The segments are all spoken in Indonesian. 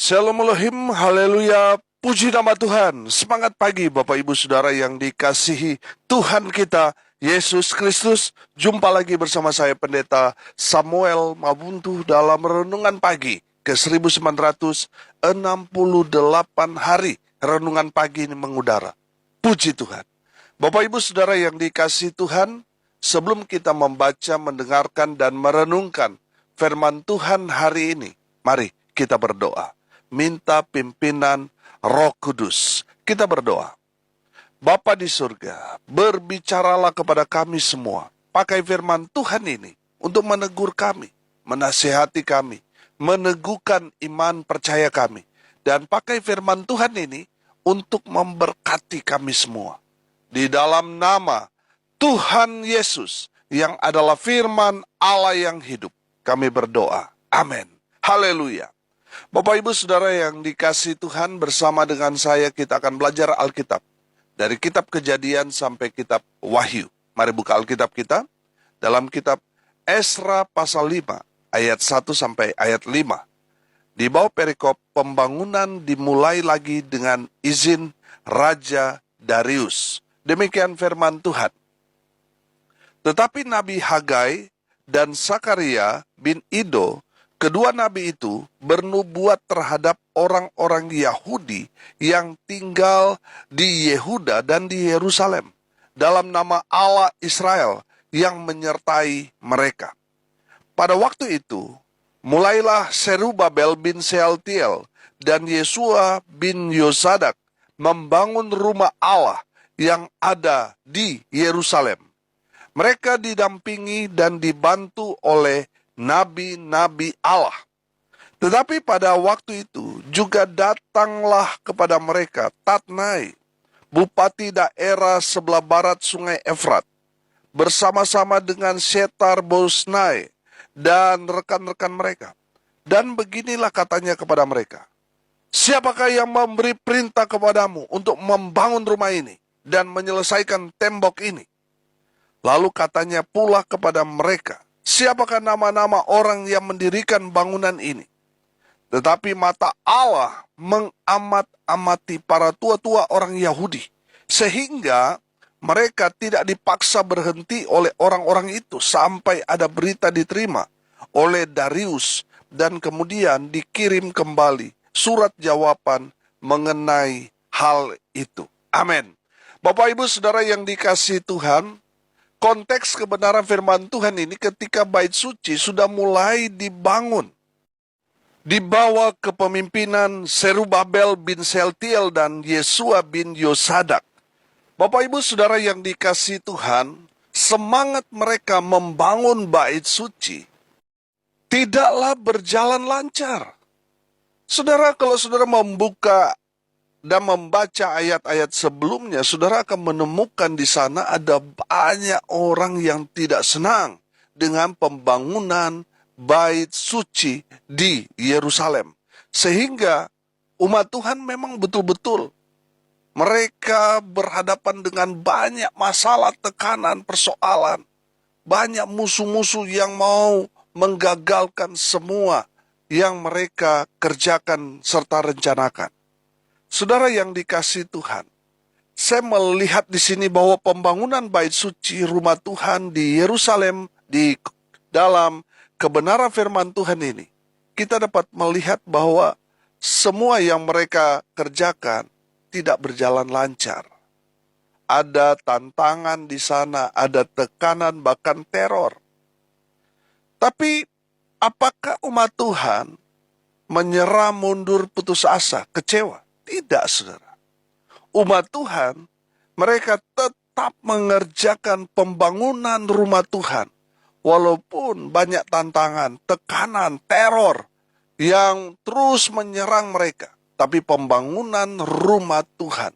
Shalom Elohim, haleluya, puji nama Tuhan. Semangat pagi Bapak Ibu Saudara yang dikasihi Tuhan kita, Yesus Kristus. Jumpa lagi bersama saya Pendeta Samuel Mabuntu dalam Renungan Pagi ke 1968 hari. Renungan Pagi ini mengudara. Puji Tuhan. Bapak Ibu Saudara yang dikasihi Tuhan, sebelum kita membaca, mendengarkan, dan merenungkan firman Tuhan hari ini, mari kita berdoa. Minta pimpinan Roh Kudus. Kita berdoa. Bapa di surga, berbicaralah kepada kami semua. Pakai firman Tuhan ini untuk menegur kami, menasihati kami, meneguhkan iman percaya kami. Dan pakai firman Tuhan ini untuk memberkati kami semua. Di dalam nama Tuhan Yesus yang adalah firman Allah yang hidup, kami berdoa. Amin. Haleluya. Bapak Ibu Saudara yang dikasihi Tuhan, bersama dengan saya kita akan belajar Alkitab. Dari kitab Kejadian sampai kitab Wahyu. Mari buka Alkitab kita dalam kitab Esra pasal 5 ayat 1 sampai ayat 5. Di bawah perikop pembangunan dimulai lagi dengan izin Raja Darius. Demikian firman Tuhan. Tetapi Nabi Hagai dan Sakaria bin Ido, kedua nabi itu bernubuat terhadap orang-orang Yahudi yang tinggal di Yehuda dan di Yerusalem dalam nama Allah Israel yang menyertai mereka. Pada waktu itu, mulailah Serubabel bin Sealtiel dan Yesua bin Yosadak membangun rumah Allah yang ada di Yerusalem. Mereka didampingi dan dibantu oleh nabi-nabi Allah. Tetapi pada waktu itu juga datanglah kepada mereka Tatnai, bupati daerah sebelah barat sungai Efrat, bersama-sama dengan Setar Bosnai dan rekan-rekan mereka. Dan beginilah katanya kepada mereka, siapakah yang memberi perintah kepadamu untuk membangun rumah ini dan menyelesaikan tembok ini? Lalu katanya pula kepada mereka, siapakah nama-nama orang yang mendirikan bangunan ini? Tetapi mata Allah mengamat-amati para tua-tua orang Yahudi, sehingga mereka tidak dipaksa berhenti oleh orang-orang itu sampai ada berita diterima oleh Darius dan kemudian dikirim kembali surat jawaban mengenai hal itu. Amin. Bapak Ibu Saudara yang dikasihi Tuhan, konteks kebenaran firman Tuhan ini ketika bait suci sudah mulai dibangun. Dibawa kepemimpinan Serubabel bin Sealtiel dan Yesua bin Yosadak. Bapak Ibu Saudara yang dikasihi Tuhan, semangat mereka membangun bait suci tidaklah berjalan lancar. Saudara, kalau saudara membuka dan membaca ayat-ayat sebelumnya, saudara akan menemukan di sana ada banyak orang yang tidak senang dengan pembangunan bait suci di Yerusalem. Sehingga umat Tuhan memang betul-betul mereka berhadapan dengan banyak masalah, tekanan, persoalan. Banyak musuh-musuh yang mau menggagalkan semua yang mereka kerjakan serta rencanakan. Saudara yang dikasihi Tuhan, saya melihat di sini bahwa pembangunan bait suci rumah Tuhan di Yerusalem, di dalam kebenaran firman Tuhan ini, kita dapat melihat bahwa semua yang mereka kerjakan tidak berjalan lancar. Ada tantangan di sana, ada tekanan, bahkan teror. Tapi apakah umat Tuhan menyerah, mundur, putus asa, kecewa? Tidak, saudara. Umat Tuhan, mereka tetap mengerjakan pembangunan rumah Tuhan. Walaupun banyak tantangan, tekanan, teror yang terus menyerang mereka. Tapi pembangunan rumah Tuhan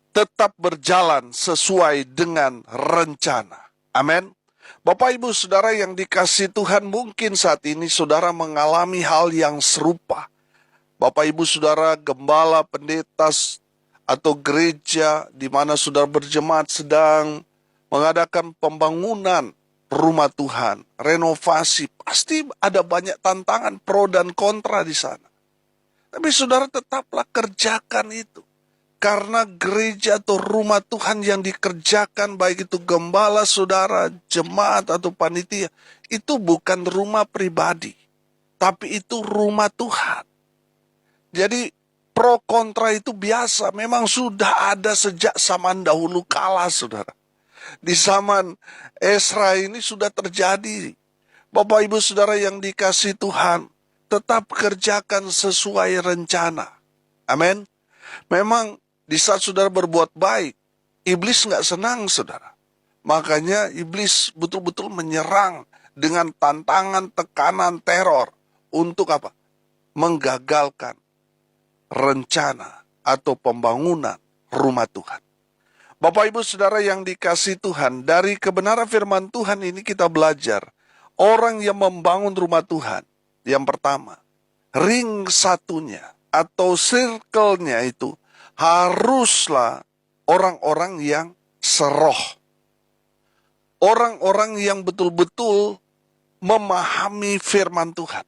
tetap berjalan sesuai dengan rencana. Amin. Bapak Ibu Saudara yang dikasihi Tuhan, mungkin saat ini saudara mengalami hal yang serupa. Bapak Ibu Saudara, gembala, pendeta, atau gereja di mana saudara berjemaat sedang mengadakan pembangunan rumah Tuhan, renovasi, pasti ada banyak tantangan pro dan kontra di sana. Tapi saudara tetaplah kerjakan itu. Karena gereja atau rumah Tuhan yang dikerjakan, baik itu gembala saudara, jemaat atau panitia, itu bukan rumah pribadi, tapi itu rumah Tuhan. Jadi pro kontra itu biasa, memang sudah ada sejak zaman dahulu kala saudara. Di zaman Esra ini sudah terjadi. Bapak ibu saudara yang dikasih Tuhan, tetap kerjakan sesuai rencana. Amin. Memang di saat saudara berbuat baik, iblis nggak senang saudara. Makanya iblis betul-betul menyerang dengan tantangan, tekanan, teror. Untuk apa? Menggagalkan rencana atau pembangunan rumah Tuhan. Bapak ibu saudara yang dikasih Tuhan, dari kebenaran firman Tuhan ini kita belajar. Orang yang membangun rumah Tuhan, yang pertama, ring satunya atau circle-nya itu haruslah orang-orang yang seroh. Orang-orang yang betul-betul memahami firman Tuhan.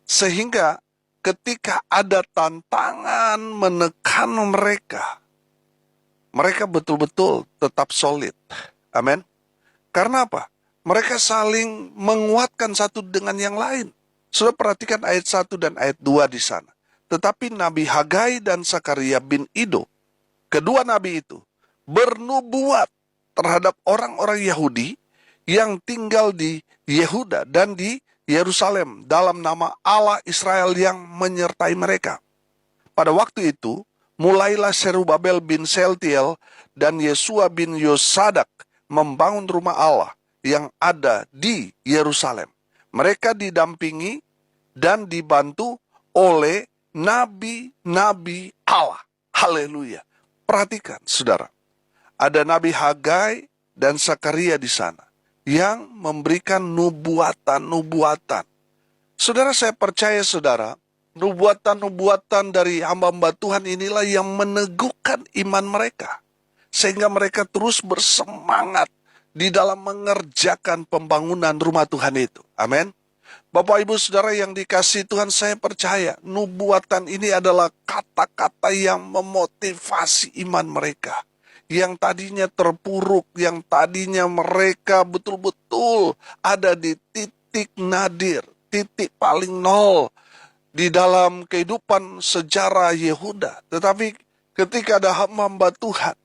Sehingga ketika ada tantangan menekan mereka, mereka betul-betul tetap solid. Amin. Karena apa? Mereka saling menguatkan satu dengan yang lain. Sudah perhatikan ayat 1 dan ayat 2 di sana. Tetapi Nabi Hagai dan Sakaria bin Ido, kedua nabi itu, bernubuat terhadap orang-orang Yahudi yang tinggal di Yehuda dan di Yerusalem dalam nama Allah Israel yang menyertai mereka. Pada waktu itu, mulailah Serubabel bin Seltiel dan Yesua bin Yosadak membangun rumah Allah yang ada di Yerusalem. Mereka didampingi dan dibantu oleh nabi-nabi Allah. Haleluya. Perhatikan, saudara. Ada Nabi Hagai dan Sakaria di sana yang memberikan nubuatan-nubuatan. Saudara, saya percaya, saudara, nubuatan-nubuatan dari hamba-hamba Tuhan inilah yang meneguhkan iman mereka. Sehingga mereka terus bersemangat di dalam mengerjakan pembangunan rumah Tuhan itu. Amin. Bapak ibu saudara yang dikasih Tuhan, saya percaya nubuatan ini adalah kata-kata yang memotivasi iman mereka. Yang tadinya terpuruk, yang tadinya mereka betul-betul ada di titik nadir, titik paling nol di dalam kehidupan sejarah Yehuda. Tetapi ketika ada hamba Tuhan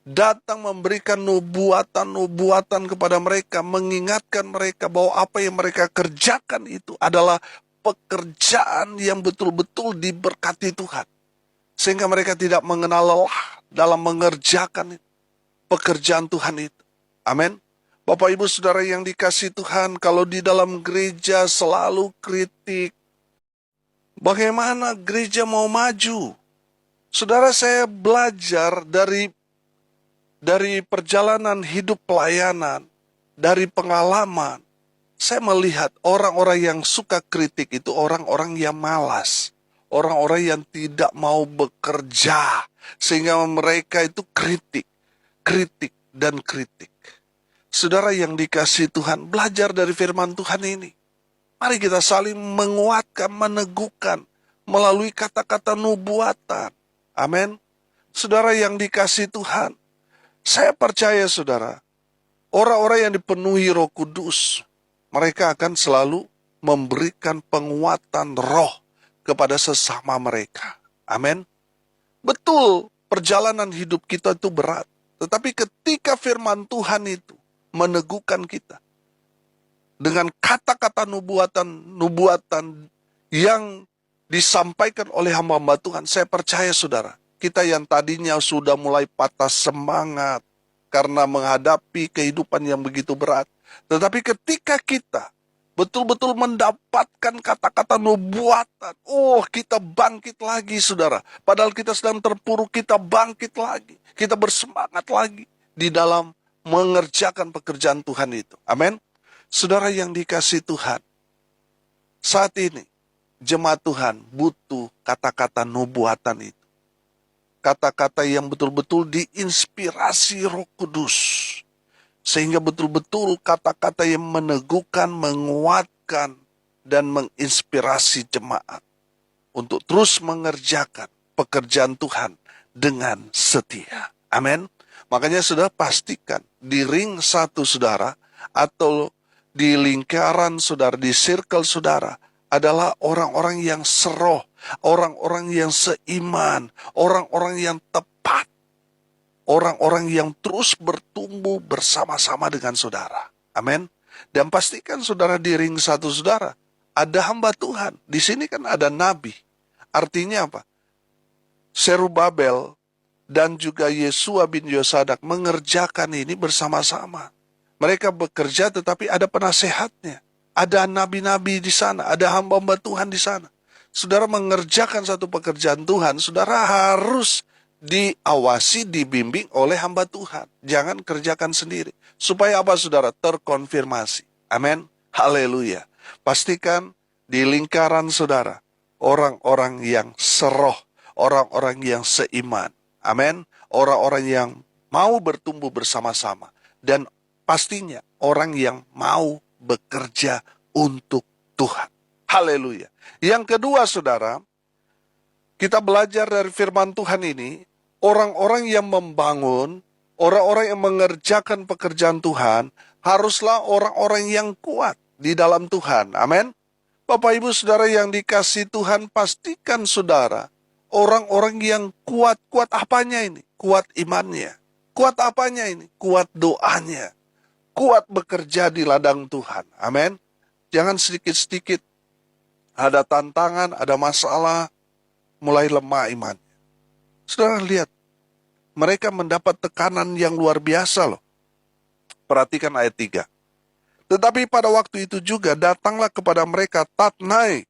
datang memberikan nubuatan-nubuatan kepada mereka, mengingatkan mereka bahwa apa yang mereka kerjakan itu adalah pekerjaan yang betul-betul diberkati Tuhan. Sehingga mereka tidak mengenal lelah dalam mengerjakan pekerjaan Tuhan itu. Amin. Bapak ibu saudara yang dikasih Tuhan, kalau di dalam gereja selalu kritik, bagaimana gereja mau maju? Saudara, saya belajar dari perjalanan hidup pelayanan, dari pengalaman, saya melihat orang-orang yang suka kritik itu orang-orang yang malas. Orang-orang yang tidak mau bekerja. Sehingga mereka itu kritik, dan kritik. Saudara yang dikasih Tuhan, belajar dari firman Tuhan ini. Mari kita saling menguatkan, meneguhkan, melalui kata-kata nubuatan. Amin. Saudara yang dikasih Tuhan, saya percaya saudara, orang-orang yang dipenuhi Roh Kudus, mereka akan selalu memberikan penguatan roh kepada sesama mereka. Amin. Betul, perjalanan hidup kita itu berat. Tetapi ketika firman Tuhan itu meneguhkan kita dengan kata-kata nubuatan yang disampaikan oleh hamba-hamba Tuhan, saya percaya saudara, kita yang tadinya sudah mulai patah semangat karena menghadapi kehidupan yang begitu berat. Tetapi ketika kita betul-betul mendapatkan kata-kata nubuatan, kita bangkit lagi saudara. Padahal kita sedang terpuruk, kita bangkit lagi. Kita bersemangat lagi di dalam mengerjakan pekerjaan Tuhan itu. Amin. Saudara yang dikasih Tuhan, saat ini jemaat Tuhan butuh kata-kata nubuatan itu. Kata-kata yang betul-betul diinspirasi Roh Kudus. Sehingga betul-betul kata-kata yang meneguhkan, menguatkan, dan menginspirasi jemaat. untuk terus mengerjakan pekerjaan Tuhan dengan setia. Amin. Makanya saudara pastikan di ring satu saudara atau di lingkaran saudara, di circle saudara adalah orang-orang yang seroh, orang-orang yang seiman, orang-orang yang tepat, orang-orang yang terus bertumbuh bersama-sama dengan saudara. Amin. Dan pastikan saudara di ring satu saudara ada hamba Tuhan. Di sini kan ada nabi. Artinya apa? Serubabel dan juga Yesua bin Yosadak mengerjakan ini bersama-sama. Mereka bekerja tetapi ada penasehatnya. Ada nabi-nabi di sana, ada hamba-hamba Tuhan di sana. Saudara mengerjakan satu pekerjaan Tuhan, saudara harus diawasi, dibimbing oleh hamba Tuhan. Jangan kerjakan sendiri. Supaya apa saudara? Terkonfirmasi. Amin. Haleluya. Pastikan di lingkaran saudara, orang-orang yang seroh, orang-orang yang seiman. Amin. Orang-orang yang mau bertumbuh bersama-sama. Dan pastinya orang yang mau bekerja untuk Tuhan. Haleluya. Yang kedua saudara, kita belajar dari firman Tuhan ini, orang-orang yang membangun, orang-orang yang mengerjakan pekerjaan Tuhan, haruslah orang-orang yang kuat di dalam Tuhan. Amin. Bapak Ibu Saudara yang dikasihi Tuhan, pastikan saudara, orang-orang yang kuat. Kuat apanya ini? Kuat imannya. Kuat apanya ini? Kuat doanya. Kuat bekerja di ladang Tuhan. Amin. Jangan sedikit-sedikit ada tantangan, ada masalah, mulai lemah iman. Saudara lihat, mereka mendapat tekanan yang luar biasa loh. Perhatikan ayat 3. Tetapi pada waktu itu juga datanglah kepada mereka Tatnai,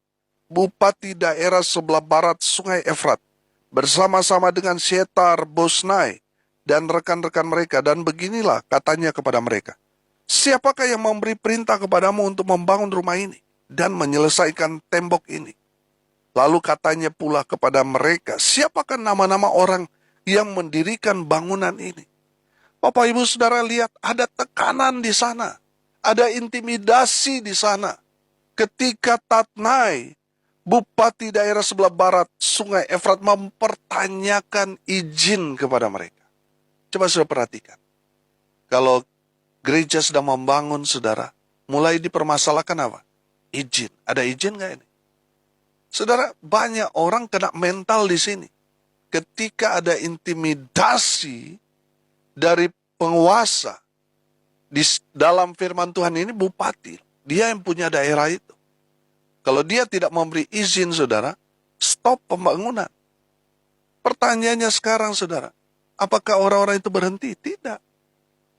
bupati daerah sebelah barat sungai Efrat, bersama-sama dengan Syetar Bosnai dan rekan-rekan mereka. Dan beginilah katanya kepada mereka, siapakah yang memberi perintah kepadamu untuk membangun rumah ini dan menyelesaikan tembok ini? Lalu katanya pula kepada mereka, siapakah nama-nama orang yang mendirikan bangunan ini? Bapak Ibu Saudara lihat, ada tekanan di sana. Ada intimidasi di sana. Ketika Tatnai, bupati daerah sebelah barat sungai Efrat, mempertanyakan izin kepada mereka. Coba saudara perhatikan. Kalau gereja sedang membangun saudara, mulai dipermasalahkan apa? Izin. Ada izin nggak ini? Saudara, banyak orang kena mental di sini. Ketika ada intimidasi dari penguasa, di dalam firman Tuhan ini bupati, dia yang punya daerah itu. Kalau dia tidak memberi izin saudara, stop pembangunan. Pertanyaannya sekarang saudara, apakah orang-orang itu berhenti? Tidak.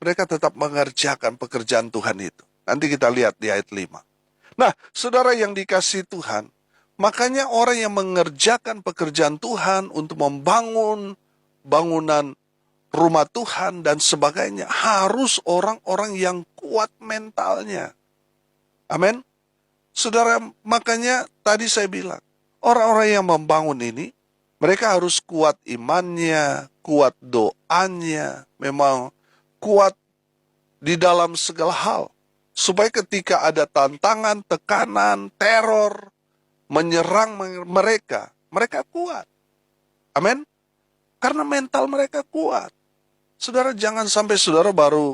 Mereka tetap mengerjakan pekerjaan Tuhan itu. Nanti kita lihat di ayat 5. Nah, saudara yang dikasihi Tuhan, makanya orang yang mengerjakan pekerjaan Tuhan untuk membangun bangunan rumah Tuhan dan sebagainya, harus orang-orang yang kuat mentalnya. Amin. Saudara, makanya tadi saya bilang, orang-orang yang membangun ini, mereka harus kuat imannya, kuat doanya, memang kuat di dalam segala hal. Supaya ketika ada tantangan, tekanan, teror, menyerang mereka, mereka kuat. Amin. Karena mental mereka kuat. Saudara, jangan sampai saudara baru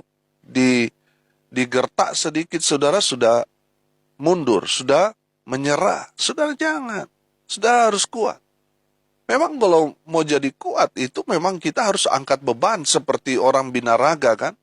digertak sedikit, saudara sudah mundur, sudah menyerah. Saudara jangan. Saudara harus kuat. Memang kalau mau jadi kuat itu memang kita harus angkat beban seperti orang binaraga kan.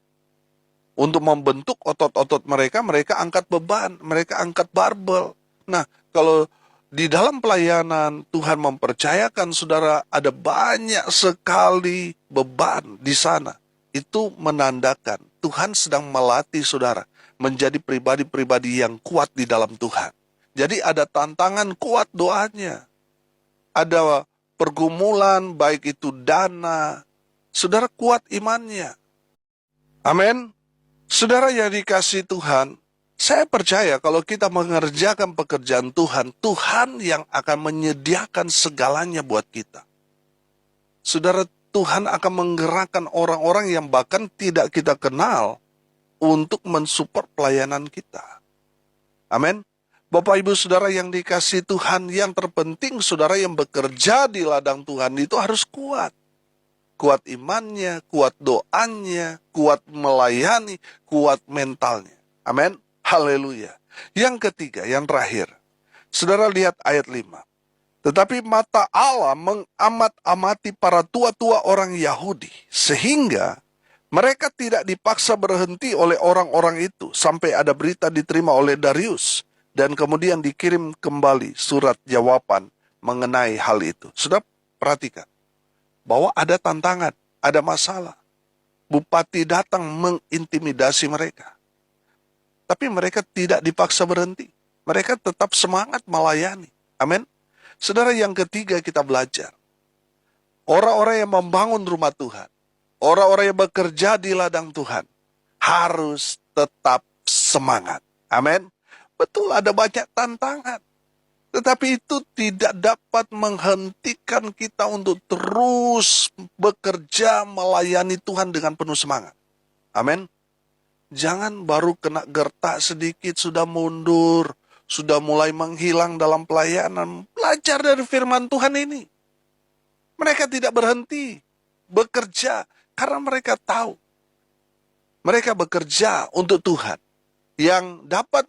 Untuk membentuk otot-otot mereka, mereka angkat beban, mereka angkat barbel. Nah, kalau di dalam pelayanan Tuhan mempercayakan saudara ada banyak sekali beban di sana. Itu menandakan Tuhan sedang melatih saudara menjadi pribadi-pribadi yang kuat di dalam Tuhan. Jadi ada tantangan, kuat doanya. Ada pergumulan, baik itu dana, saudara kuat imannya. Amin. Saudara yang dikasihi Tuhan, saya percaya kalau kita mengerjakan pekerjaan Tuhan, Tuhan yang akan menyediakan segalanya buat kita. Saudara, Tuhan akan menggerakkan orang-orang yang bahkan tidak kita kenal untuk mensupport pelayanan kita. Amin. Bapak Ibu Saudara yang dikasihi Tuhan, yang terpenting saudara yang bekerja di ladang Tuhan itu harus kuat. Kuat imannya, kuat doanya, kuat melayani, kuat mentalnya. Amin. Haleluya. Yang ketiga, yang terakhir. Saudara lihat ayat 5. Tetapi mata Allah mengamat-amati para tua-tua orang Yahudi, sehingga mereka tidak dipaksa berhenti oleh orang-orang itu, sampai ada berita diterima oleh Darius, dan kemudian dikirim kembali surat jawaban mengenai hal itu. Sudah perhatikan, bahwa ada tantangan, ada masalah. Bupati datang mengintimidasi mereka. Tapi mereka tidak dipaksa berhenti. Mereka tetap semangat melayani. Amin. Saudara, yang ketiga kita belajar. Orang-orang yang membangun rumah Tuhan, orang-orang yang bekerja di ladang Tuhan, harus tetap semangat. Amin. Betul, ada banyak tantangan. Tetapi itu tidak dapat menghentikan kita untuk terus bekerja melayani Tuhan dengan penuh semangat. Amin. Jangan baru kena gertak sedikit sudah mundur, sudah mulai menghilang dalam pelayanan. Belajar dari firman Tuhan ini. Mereka tidak berhenti bekerja karena mereka tahu. Mereka bekerja untuk Tuhan. Yang dapat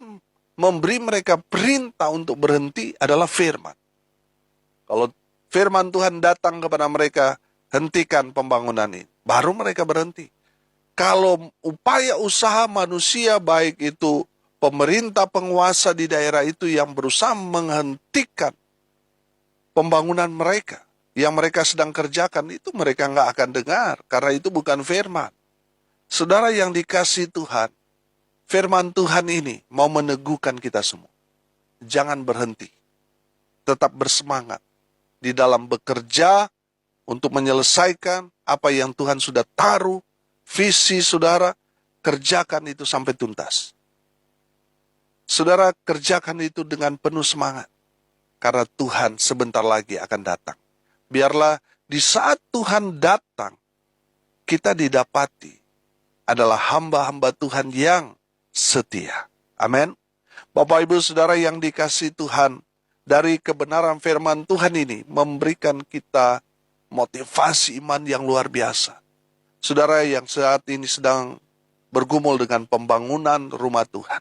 memberi mereka perintah untuk berhenti adalah firman. Kalau firman Tuhan datang kepada mereka, hentikan pembangunan ini, baru mereka berhenti. Kalau upaya usaha manusia, baik itu pemerintah penguasa di daerah itu yang berusaha menghentikan pembangunan mereka, yang mereka sedang kerjakan, itu mereka nggak akan dengar, karena itu bukan firman. Saudara yang dikasihi Tuhan, firman Tuhan ini mau meneguhkan kita semua. Jangan berhenti. Tetap bersemangat di dalam bekerja untuk menyelesaikan apa yang Tuhan sudah taruh. Visi saudara, kerjakan itu sampai tuntas. Saudara, kerjakan itu dengan penuh semangat. Karena Tuhan sebentar lagi akan datang. Biarlah di saat Tuhan datang, kita didapati adalah hamba-hamba Tuhan yang setia. Amin. Bapak Ibu Saudara yang dikasihi Tuhan, dari kebenaran firman Tuhan ini memberikan kita motivasi iman yang luar biasa. Saudara yang saat ini sedang bergumul dengan pembangunan rumah Tuhan.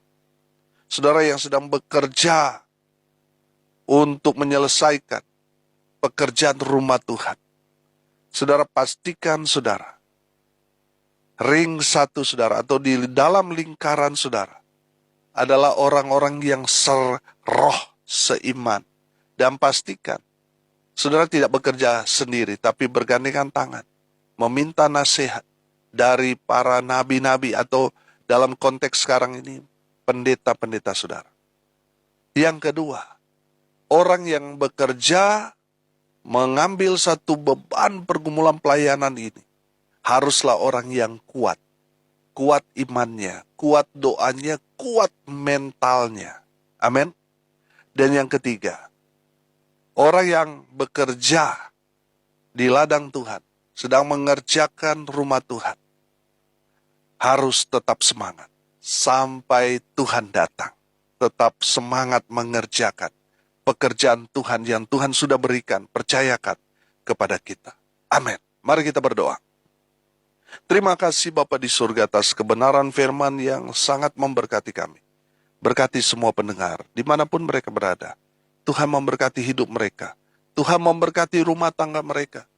Saudara yang sedang bekerja untuk menyelesaikan pekerjaan rumah Tuhan. Saudara pastikan saudara, ring satu saudara atau di dalam lingkaran saudara adalah orang-orang yang seroh seiman. Dan pastikan saudara tidak bekerja sendiri, tapi bergandengan tangan, meminta nasihat dari para nabi-nabi atau dalam konteks sekarang ini, pendeta-pendeta saudara. Yang kedua, orang yang bekerja mengambil satu beban pergumulan pelayanan ini, haruslah orang yang kuat. Kuat imannya, kuat doanya, kuat mentalnya. Amin. Dan yang ketiga, orang yang bekerja di ladang Tuhan, sedang mengerjakan rumah Tuhan, harus tetap semangat sampai Tuhan datang. Tetap semangat mengerjakan pekerjaan Tuhan yang Tuhan sudah berikan, percayakan kepada kita. Amin. Mari kita berdoa. Terima kasih Bapa di surga atas kebenaran firman yang sangat memberkati kami. Berkati semua pendengar, dimanapun mereka berada. Tuhan memberkati hidup mereka. Tuhan memberkati rumah tangga mereka.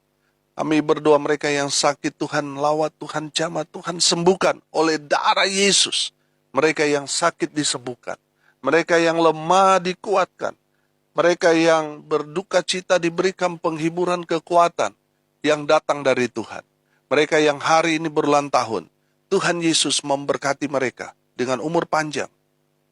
Kami berdoa mereka yang sakit, Tuhan lawat, Tuhan jamah, Tuhan sembuhkan oleh darah Yesus. Mereka yang sakit disembuhkan. Mereka yang lemah dikuatkan. Mereka yang berduka cita diberikan penghiburan kekuatan yang datang dari Tuhan. Mereka yang hari ini berulang tahun, Tuhan Yesus memberkati mereka dengan umur panjang.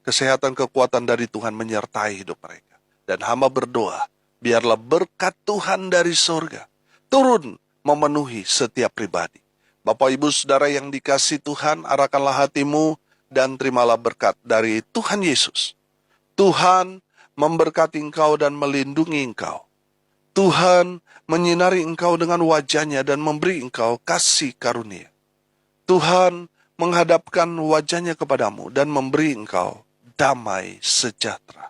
Kesehatan kekuatan dari Tuhan menyertai hidup mereka. Dan hamba berdoa, biarlah berkat Tuhan dari sorga turun memenuhi setiap pribadi. Bapak Ibu Saudara yang dikasihi Tuhan, arahkanlah hatimu dan terimalah berkat dari Tuhan Yesus. Tuhan memberkati engkau dan melindungi engkau. Tuhan menyinari engkau dengan wajahnya dan memberi engkau kasih karunia. Tuhan menghadapkan wajahnya kepadamu dan memberi engkau damai sejahtera.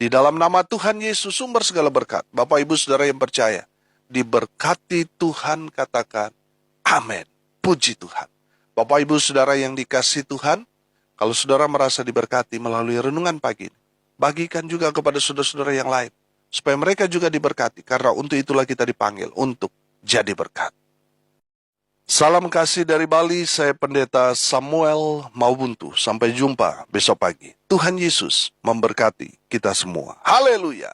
Di dalam nama Tuhan Yesus, sumber segala berkat, Bapak Ibu Saudara yang percaya, diberkati Tuhan, katakan amin. Puji Tuhan. Bapak Ibu Saudara yang dikasihi Tuhan, kalau saudara merasa diberkati melalui renungan pagi ini, bagikan juga kepada saudara-saudara yang lain, supaya mereka juga diberkati, karena untuk itulah kita dipanggil untuk jadi berkat. Salam kasih dari Bali, saya Pendeta Samuel Maubuntu. Sampai jumpa besok pagi. Tuhan Yesus memberkati kita semua. Haleluya.